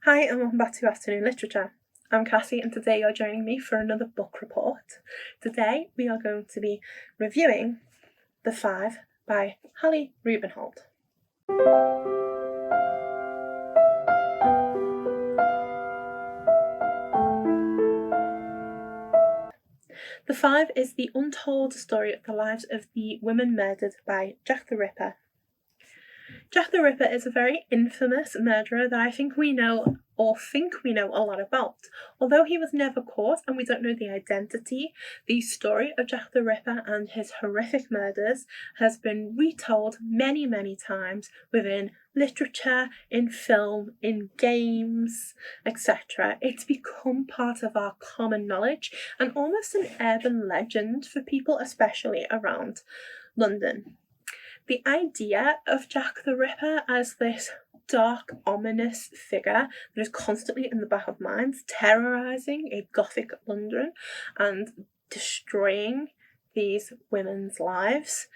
Hi and welcome back to Afternoon Literature. I'm Cassie and today you're joining me for another book report. Today we are going to be reviewing The Five by Hallie Rubenhold. The Five is the untold story of the lives of the women murdered by Jack the Ripper. Jack the Ripper is a very infamous murderer that I think we know a lot about. Although he was never caught and we don't know the identity, the story of Jack the Ripper and his horrific murders has been retold many, many times within literature, in film, in games, etc. It's become part of our common knowledge and almost an urban legend for people, especially around London. The idea of Jack the Ripper as this dark, ominous figure that is constantly in the back of minds, terrorising a Gothic London and destroying these women's lives,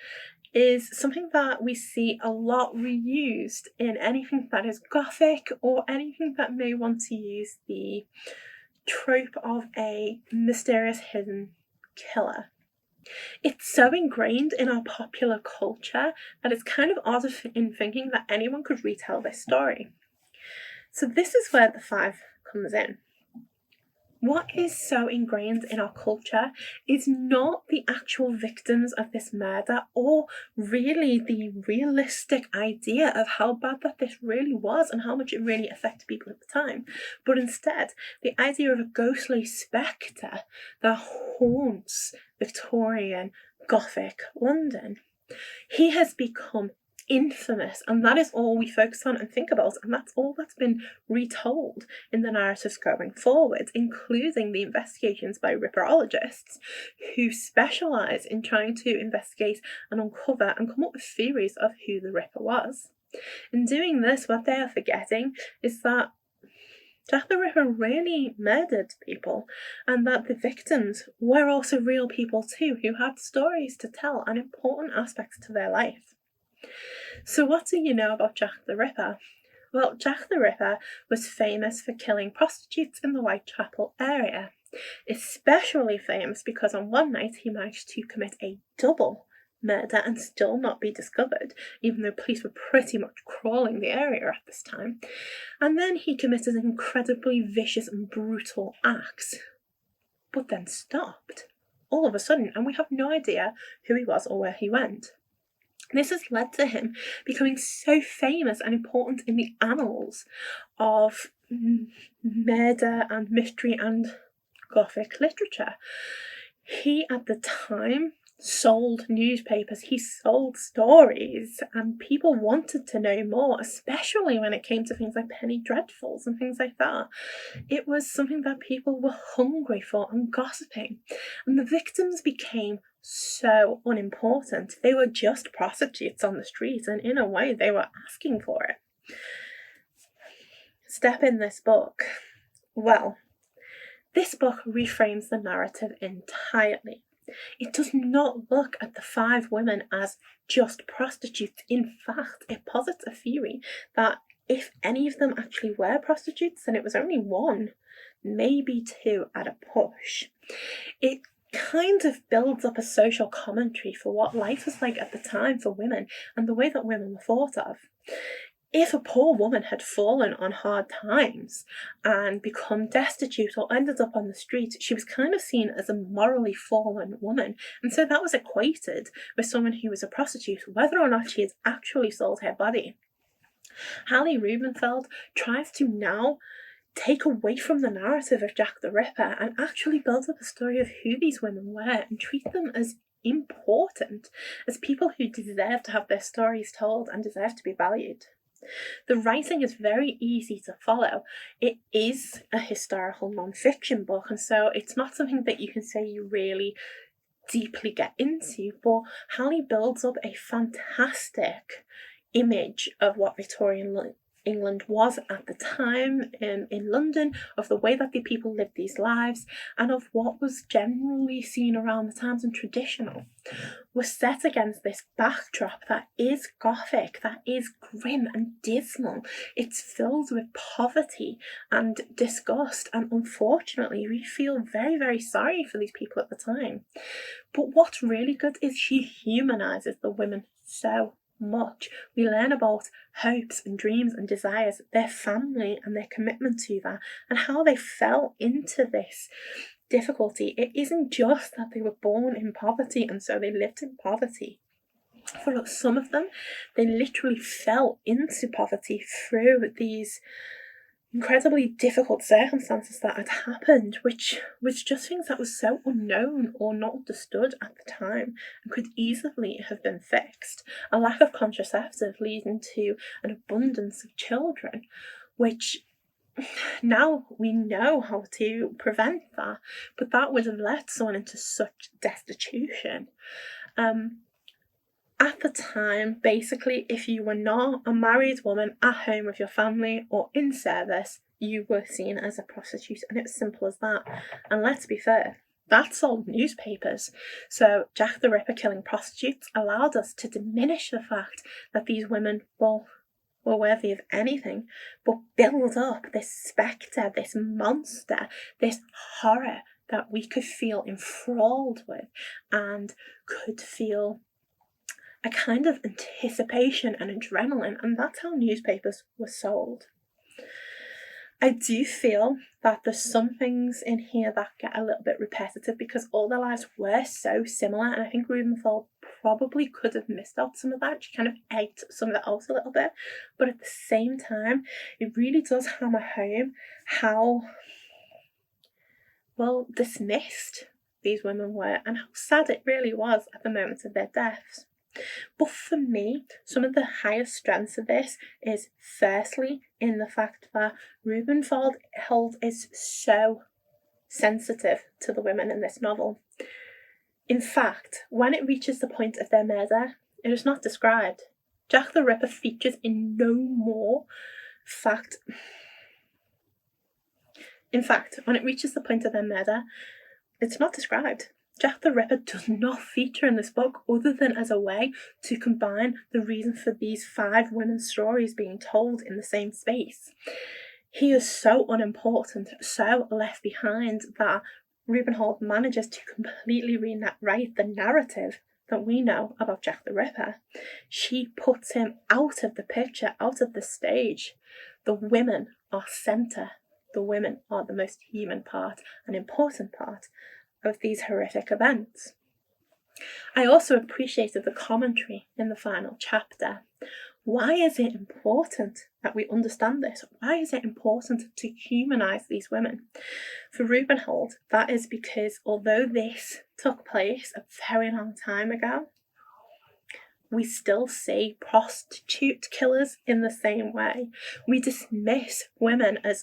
is something that we see a lot reused in anything that is Gothic or anything that may want to use the trope of a mysterious hidden killer. It's so ingrained in our popular culture that it's kind of odd in thinking that anyone could retell this story. So this is where The Five comes in. What is so ingrained in our culture is not the actual victims of this murder or really the realistic idea of how bad that this really was and how much it really affected people at the time, but instead the idea of a ghostly spectre that haunts Victorian Gothic London. He has become infamous, and that is all we focus on and think about, and that's all that's been retold in the narratives going forward, including the investigations by ripperologists who specialise in trying to investigate and uncover and come up with theories of who the Ripper was. In doing this, what they are forgetting is that Jack the Ripper really murdered people, and that the victims were also real people too, who had stories to tell and important aspects to their life. So what do you know about Jack the Ripper? Well, Jack the Ripper was famous for killing prostitutes in the Whitechapel area, especially famous because on one night he managed to commit a double murder and still not be discovered, even though police were pretty much crawling the area at this time. And then he committed incredibly vicious and brutal acts, but then stopped all of a sudden, and we have no idea who he was or where he went. This has led to him becoming so famous and important in the annals of murder and mystery and Gothic literature. He, at the time, sold newspapers, he sold stories, and people wanted to know more, especially when it came to things like penny dreadfuls and things like that. It was something that people were hungry for and gossiping, and the victims became so unimportant. They were just prostitutes on the street, and in a way they were asking for it. Step in this book. Well, this book reframes the narrative entirely. It does not look at the five women as just prostitutes. In fact, it posits a theory that if any of them actually were prostitutes, then it was only one, maybe two at a push. It kind of builds up a social commentary for what life was like at the time for women and the way that women were thought of. If a poor woman had fallen on hard times and become destitute or ended up on the street, she was kind of seen as a morally fallen woman, and so that was equated with someone who was a prostitute, whether or not she had actually sold her body. Hallie Rubenhold tries to now take away from the narrative of Jack the Ripper and actually build up a story of who these women were and treat them as important, as people who deserve to have their stories told and deserve to be valued. The writing is very easy to follow. It is a historical non-fiction book, and so it's not something that you can say you really deeply get into, but Hallie builds up a fantastic image of what Victorian England was at the time in London, of the way that the people lived these lives, and of what was generally seen around the times and traditional, was set against this backdrop that is gothic, that is grim and dismal. It's filled with poverty and disgust, and unfortunately we feel very, very sorry for these people at the time. But what's really good is she humanises the women so much. We learn about hopes and dreams and desires, their family and their commitment to that, and how they fell into this difficulty. It isn't just that they were born in poverty and so they lived in poverty. For some of them, they literally fell into poverty through these incredibly difficult circumstances that had happened, which was just things that was so unknown or not understood at the time and could easily have been fixed. A lack of contraceptive leading to an abundance of children, which now we know how to prevent that, but that would have led someone into such destitution. At the time, basically, if you were not a married woman at home with your family or in service, you were seen as a prostitute, and it was simple as that. And let's be fair, that sold newspapers. So Jack the Ripper killing prostitutes allowed us to diminish the fact that these women were worthy of anything, but build up this spectre, this monster, this horror that we could feel enthralled with and could feel a kind of anticipation and adrenaline, and that's how newspapers were sold. I do feel that there's some things in here that get a little bit repetitive because all their lives were so similar, and I think Rubenhold probably could have missed out some of that. She kind of egged some of it out a little bit, but at the same time, it really does hammer home how well dismissed these women were and how sad it really was at the moment of their deaths. But for me, some of the highest strengths of this is firstly in the fact that Rubenhold is so sensitive to the women in this novel. In fact, when it reaches the point of their murder, it is not described. Jack the Ripper features in no more fact. In fact, when it reaches the point of their murder, it's not described. Jack the Ripper does not feature in this book other than as a way to combine the reason for these 5 women's stories being told in the same space. He is so unimportant, so left behind, that Rubenhold manages to completely rewrite the narrative that we know about Jack the Ripper. She puts him out of the picture, out of the stage. The women are centre. The women are the most human part and important part of these horrific events. I also appreciated the commentary in the final chapter. Why is it important that we understand this? Why is it important to humanise these women? For Rubenhold, that is because although this took place a very long time ago, we still see prostitute killers in the same way. We dismiss women as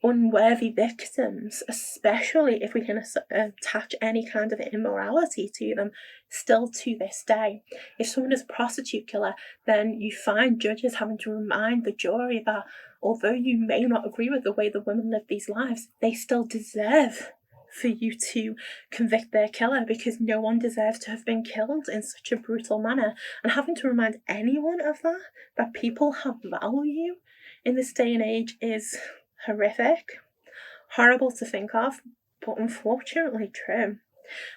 unworthy victims, especially if we can attach any kind of immorality to them, still to this day. If someone is a prostitute killer, then you find judges having to remind the jury that although you may not agree with the way the women live these lives, they still deserve for you to convict their killer, because no one deserves to have been killed in such a brutal manner. And having to remind anyone of that people have value in this day and age, is horrific, horrible to think of, but unfortunately true.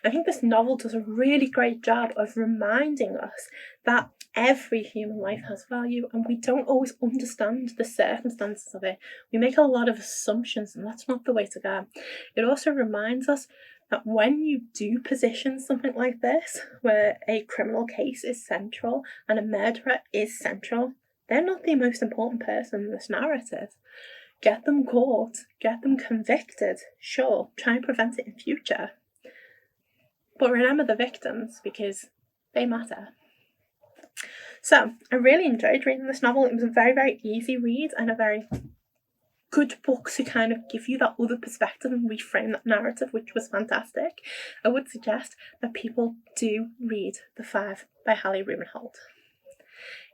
I think this novel does a really great job of reminding us that every human life has value, and we don't always understand the circumstances of it. We make a lot of assumptions, and that's not the way to go. It also reminds us that when you do position something like this, where a criminal case is central and a murderer is central, they're not the most important person in this narrative. Get them caught, get them convicted, sure, try and prevent it in future. But remember the victims, because they matter. So, I really enjoyed reading this novel. It was a very, very easy read and a very good book to kind of give you that other perspective and reframe that narrative, which was fantastic. I would suggest that people do read The Five by Hallie Rubenhold.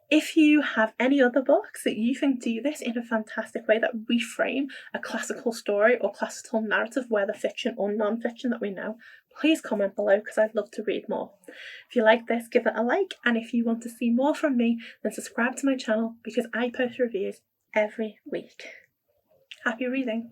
If you have any other books that you think do this in a fantastic way, that reframe a classical story or classical narrative, whether fiction or non-fiction, that we know, please comment below because I'd love to read more. If you like this, give it a like, and if you want to see more from me, then subscribe to my channel because I post reviews every week. Happy reading!